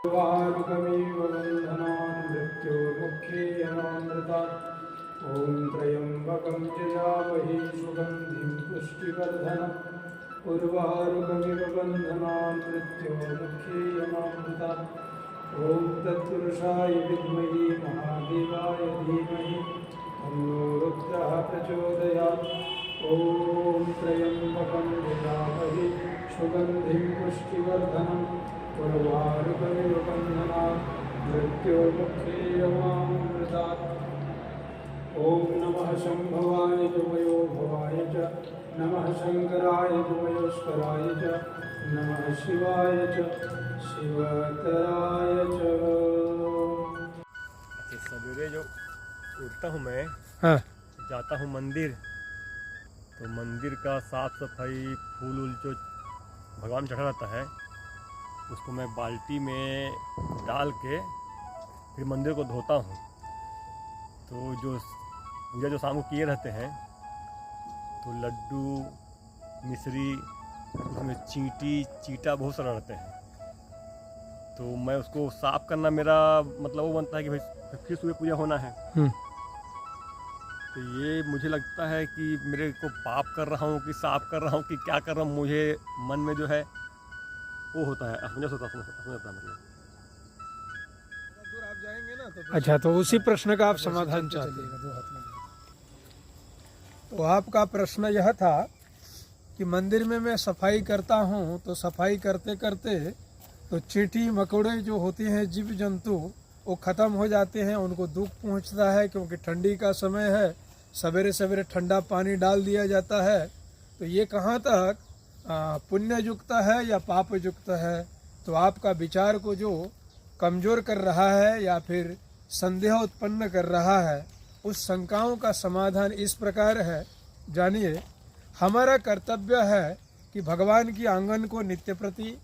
वारुकमिव बन्धनान् मृत्योर्मुक्षेयमामृतात्। ॐ त्र्यम्बकं यजामहे सुगन्धिं पुष्टिवर्धनम्। उर्वारुकमिव बन्धनान् मृत्योर्मुक्षेयमामृतात्। ॐ तत्पुरुषाय विद्महे महादेवाय धीमहि तन्नो रुद्रः प्रचोदयात्। ॐ त्र्यम्बकं यजामहे सुगन्धिं पुष्टिवर्धनम्। उर्वारुकमिव बन्धनान् मृत्योर्मुक्षेयमामृतात्। ॐ नमः शम्भवाय तुमयो भवाय च नमः शङ्कराय तुमयोस्कराय च नमः शिवाय च शिवतराय च। सवेरे जो उठता हूँ मैं, जाता हूँ मंदिर, तो मंदिर का साफ सफाई, फूल वूल जो भगवान चढ़ा रहता है उसको मैं बाल्टी में डाल के फिर मंदिर को धोता हूँ। तो जो पूजा जो शाम को किए रहते हैं तो लड्डू, मिश्री, उसमें चीटा बहुत सारा रहते हैं। तो मैं उसको साफ़ करना, मेरा मतलब वो बनता है कि भाई फिर सुबह पूजा होना है। तो ये मुझे लगता है कि मेरे को पाप कर रहा हूँ कि साफ कर रहा हूँ कि क्या कर रहा हूँ, मुझे मन में जो है वो होता है, असमंजस होता है मतलब। आप जाएंगे ना तो अच्छा, तो उसी प्रश्न का आप समाधान चाहते हैं। तो आपका प्रश्न यह था कि मंदिर में मैं सफाई करता हूँ, तो सफाई करते करते तो चींटी मकोड़े जो होते हैं, जीव जंतु, वो ख़त्म हो जाते हैं, उनको दुख पहुँचता है क्योंकि ठंडी का समय है, सवेरे सवेरे ठंडा पानी डाल दिया जाता है। तो ये कहाँ तक पुण्य युक्त है या पाप युक्त है? तो आपका विचार को जो कमज़ोर कर रहा है या फिर संदेह उत्पन्न कर रहा है, उस शंकाओं का समाधान इस प्रकार है। जानिए, हमारा कर्तव्य है कि भगवान की आंगन को नित्य प्रति,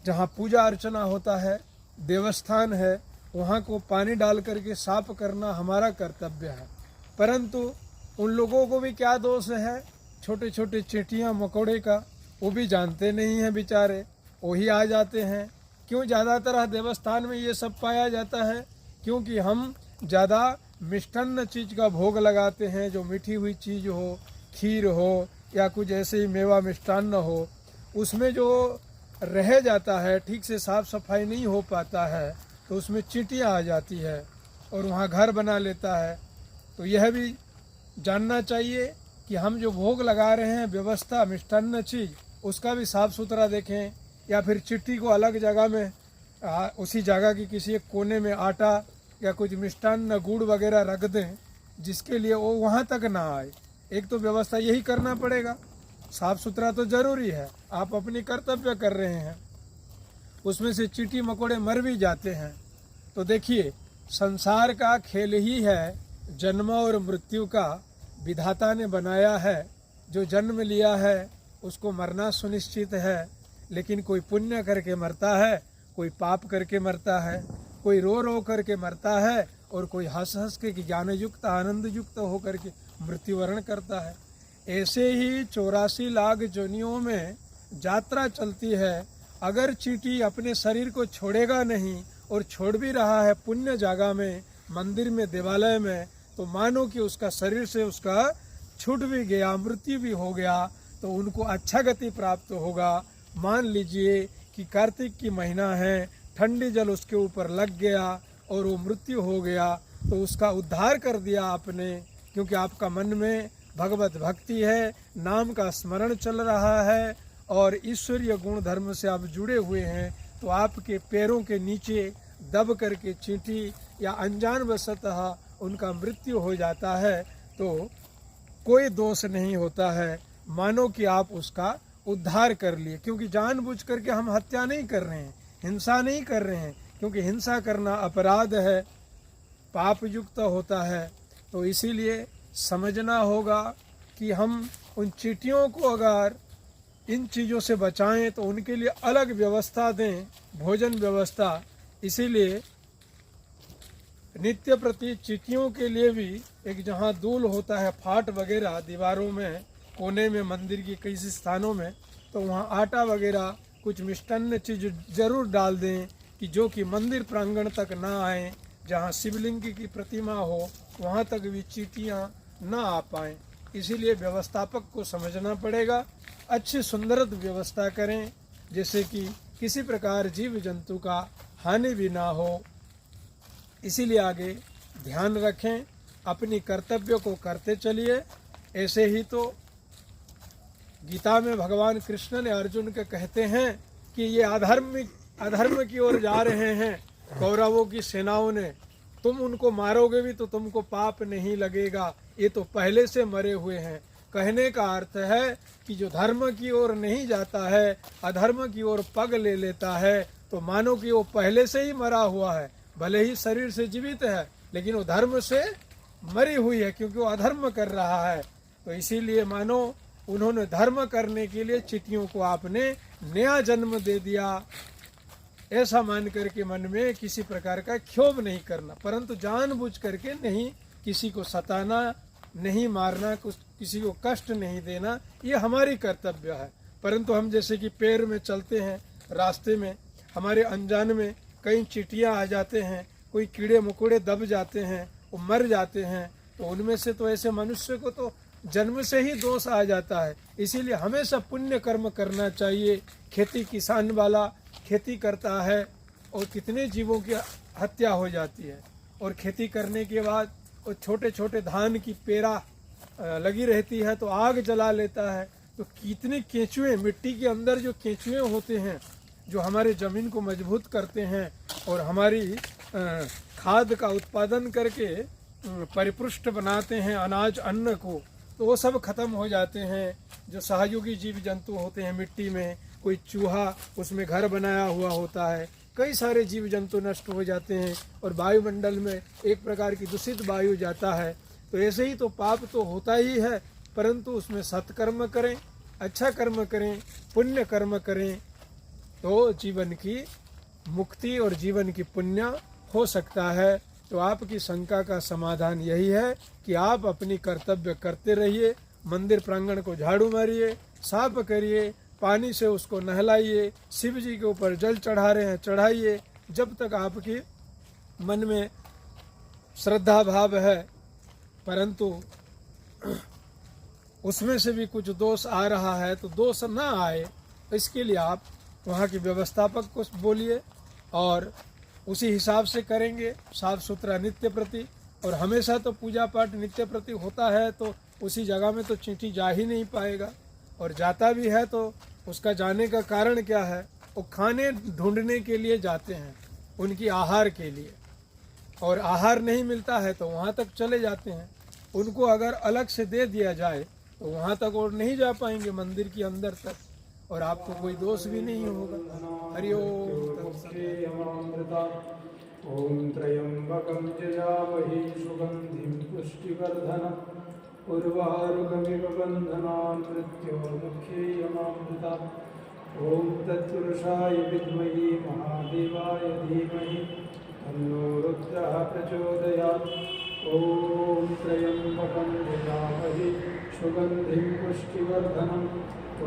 जहाँ पूजा अर्चना होता है, देवस्थान है, वहाँ को पानी डाल करके साफ करना हमारा कर्तव्य है। परंतु उन लोगों को भी क्या दोष है, छोटे छोटे चींटियाँ मकोड़े का, वो भी जानते नहीं हैं बेचारे, वही आ जाते हैं। क्यों ज़्यादातर देवस्थान में ये सब पाया जाता है? क्योंकि हम ज़्यादा मिष्टान्न चीज़ का भोग लगाते हैं, जो मीठी हुई चीज़ हो, खीर हो या कुछ ऐसे ही मेवा मिष्टान्न हो, उसमें जो रह जाता है, ठीक से साफ़ सफाई नहीं हो पाता है, तो उसमें चींटियाँ आ जाती है और वहाँ घर बना लेता है। तो यह भी जानना चाहिए कि हम जो भोग लगा रहे हैं, व्यवस्था मिष्टान्न चीज़, उसका भी साफ़ सुथरा देखें, या फिर चिट्ठी को अलग जगह में उसी जगह की किसी एक कोने में आटा या कुछ मिष्टान्न गुड़ वगैरह रख दें, जिसके लिए वो वहाँ तक ना आए। एक तो व्यवस्था यही करना पड़ेगा, साफ़ सुथरा तो ज़रूरी है, आप अपनी कर्तव्य कर रहे हैं, उसमें से चींटी मकोड़े मर भी जाते हैं। तो देखिए, संसार का खेल ही है, जन्म और मृत्यु का विधाता ने बनाया है। जो जन्म लिया है उसको मरना सुनिश्चित है, लेकिन कोई पुण्य करके मरता है, कोई पाप करके मरता है, कोई रो रो करके मरता है और कोई हंस हंस के ज्ञान युक्त आनंद युक्त होकर के मृत्युवरण करता है। ऐसे ही 84 लाख जोनियों में यात्रा चलती है। अगर चींटी अपने शरीर को छोड़ेगा नहीं और छोड़ भी रहा है पुण्य जगह में, मंदिर में, देवालय में, तो मानो कि उसका शरीर से उसका छूट भी गया, मृत्यु भी हो गया, तो उनको अच्छा गति प्राप्त होगा। मान लीजिए कि कार्तिक की महीना है, ठंडी जल उसके ऊपर लग गया और वो मृत्यु हो गया, तो उसका उद्धार कर दिया आपने, क्योंकि आपका मन में भगवत भक्ति है, नाम का स्मरण चल रहा है और ईश्वरीय गुण धर्म से आप जुड़े हुए हैं। तो आपके पैरों के नीचे दब करके चींटी या अनजान वशतः उनका मृत्यु हो जाता है, तो कोई दोष नहीं होता है, मानो कि आप उसका उद्धार कर लिए। क्योंकि जानबूझ करके हम हत्या नहीं कर रहे हैं, हिंसा नहीं कर रहे हैं, क्योंकि हिंसा करना अपराध है, पाप युक्त होता है। तो इसीलिए समझना होगा कि हम उन चींटियों को अगर इन चीज़ों से बचाएं तो उनके लिए अलग व्यवस्था दें, भोजन व्यवस्था। इसीलिए नित्य प्रति चींटियों के लिए भी एक जहाँ दूल होता है, फाट वगैरह दीवारों में, कोने में, मंदिर की कई स्थानों में, तो वहाँ आटा वगैरह कुछ मिष्टान्न चीज़ जरूर डाल दें, कि जो कि मंदिर प्रांगण तक ना आए, जहाँ शिवलिंग की प्रतिमा हो वहाँ तक भी चींटियाँ ना आ पाएँ। इसीलिए व्यवस्थापक को समझना पड़ेगा, अच्छी सुंदर व्यवस्था करें जैसे कि किसी प्रकार जीव जंतु का हानि भी ना हो। इसीलिए आगे ध्यान रखें, अपनी कर्तव्य को करते चलिए। ऐसे ही तो गीता में भगवान कृष्ण ने अर्जुन के कहते हैं कि ये अधर्म की ओर जा रहे हैं कौरवों की सेनाओं ने, तुम उनको मारोगे भी तो तुमको पाप नहीं लगेगा, ये तो पहले से मरे हुए हैं। कहने का अर्थ है कि जो धर्म की ओर नहीं जाता है, अधर्म की ओर पग ले लेता है, तो मानो कि वो पहले से ही मरा हुआ है। भले ही शरीर से जीवित है लेकिन वो धर्म से मरी हुई है, क्योंकि वो अधर्म कर रहा है। तो इसीलिए मानो उन्होंने धर्म करने के लिए चींटियों को आपने नया जन्म दे दिया, ऐसा मान करके मन में किसी प्रकार का क्षोभ नहीं करना, परंतु जानबूझ करके नहीं किसी को सताना, नहीं मारना, किसी को कष्ट नहीं देना, ये हमारी कर्तव्य है। परंतु हम जैसे कि पैर में चलते हैं, रास्ते में हमारे अनजान में कई चींटियाँ आ जाते हैं, कोई कीड़े मकोड़े दब जाते हैं, वो मर जाते हैं, तो उनमें से तो ऐसे मनुष्य को तो जन्म से ही दोष आ जाता है। इसीलिए हमेशा पुण्य कर्म करना चाहिए। खेती किसान वाला खेती करता है और कितने जीवों की हत्या हो जाती है, और खेती करने के बाद वो छोटे छोटे धान की पेरा लगी रहती है तो आग जला लेता है। तो कितने केंचुए, मिट्टी के अंदर जो केंचुए होते हैं जो हमारे ज़मीन को मजबूत करते हैं और हमारी खाद का उत्पादन करके परिपुष्ट बनाते हैं अनाज अन्न को, तो वो सब खत्म हो जाते हैं। जो सहयोगी जीव जंतु होते हैं मिट्टी में, कोई चूहा उसमें घर बनाया हुआ होता है, कई सारे जीव जंतु नष्ट हो जाते हैं और वायुमंडल में एक प्रकार की दूषित वायु जाता है। तो ऐसे ही तो पाप तो होता ही है, परंतु उसमें सत्कर्म करें, अच्छा कर्म करें, पुण्य कर्म करें, तो जीवन की मुक्ति और जीवन की पुण्य हो सकता है। तो आपकी शंका का समाधान यही है कि आप अपनी कर्तव्य करते रहिए, मंदिर प्रांगण को झाड़ू मारिए, साफ करिए, पानी से उसको नहलाइए, शिव जी के ऊपर जल चढ़ा रहे हैं चढ़ाइए। जब तक आपके मन में श्रद्धा भाव है, परंतु उसमें से भी कुछ दोष आ रहा है तो दोष ना आए, इसके लिए आप वहाँ के व्यवस्थापक को बोलिए और उसी हिसाब से करेंगे साफ सुथरा नित्य प्रति। और हमेशा तो पूजा पाठ नित्य प्रति होता है तो उसी जगह में तो चींटी जा ही नहीं पाएगा, और जाता भी है तो उसका जाने का कारण क्या है, वो खाने ढूंढने के लिए जाते हैं, उनकी आहार के लिए, और आहार नहीं मिलता है तो वहाँ तक चले जाते हैं। उनको अगर अलग से दे दिया जाए तो वहाँ तक और नहीं जा पाएंगे मंदिर के अंदर तक, और आपको कोई दोष भी नहीं होगा। हरि ओम। ओम त्र्यंबकं यजामहे सुगंधिं पुष्टिवर्धनम् उर्वारुकमिव बन्धनान् मृत्योर्मुक्षीयमामृतात्। ओम तत्पुरुषाय विद्महे महादेवाय धीमहि तन्नो रुद्रः प्रचोदयात्। ओम त्र्यंबकं यजामहे सुगंधिं पुष्टिवर्धनम्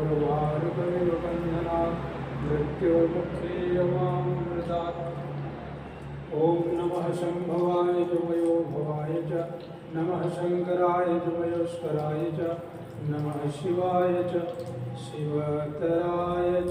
उर्वारुकमिव बन्धनात् मृत्योर्मुक्षीयमामृतात्। ओम नमः शंभवाय च वयो भवाय च नमः शंकराय च वयोस्कराय च नमः शिवाय च शिवतराय च।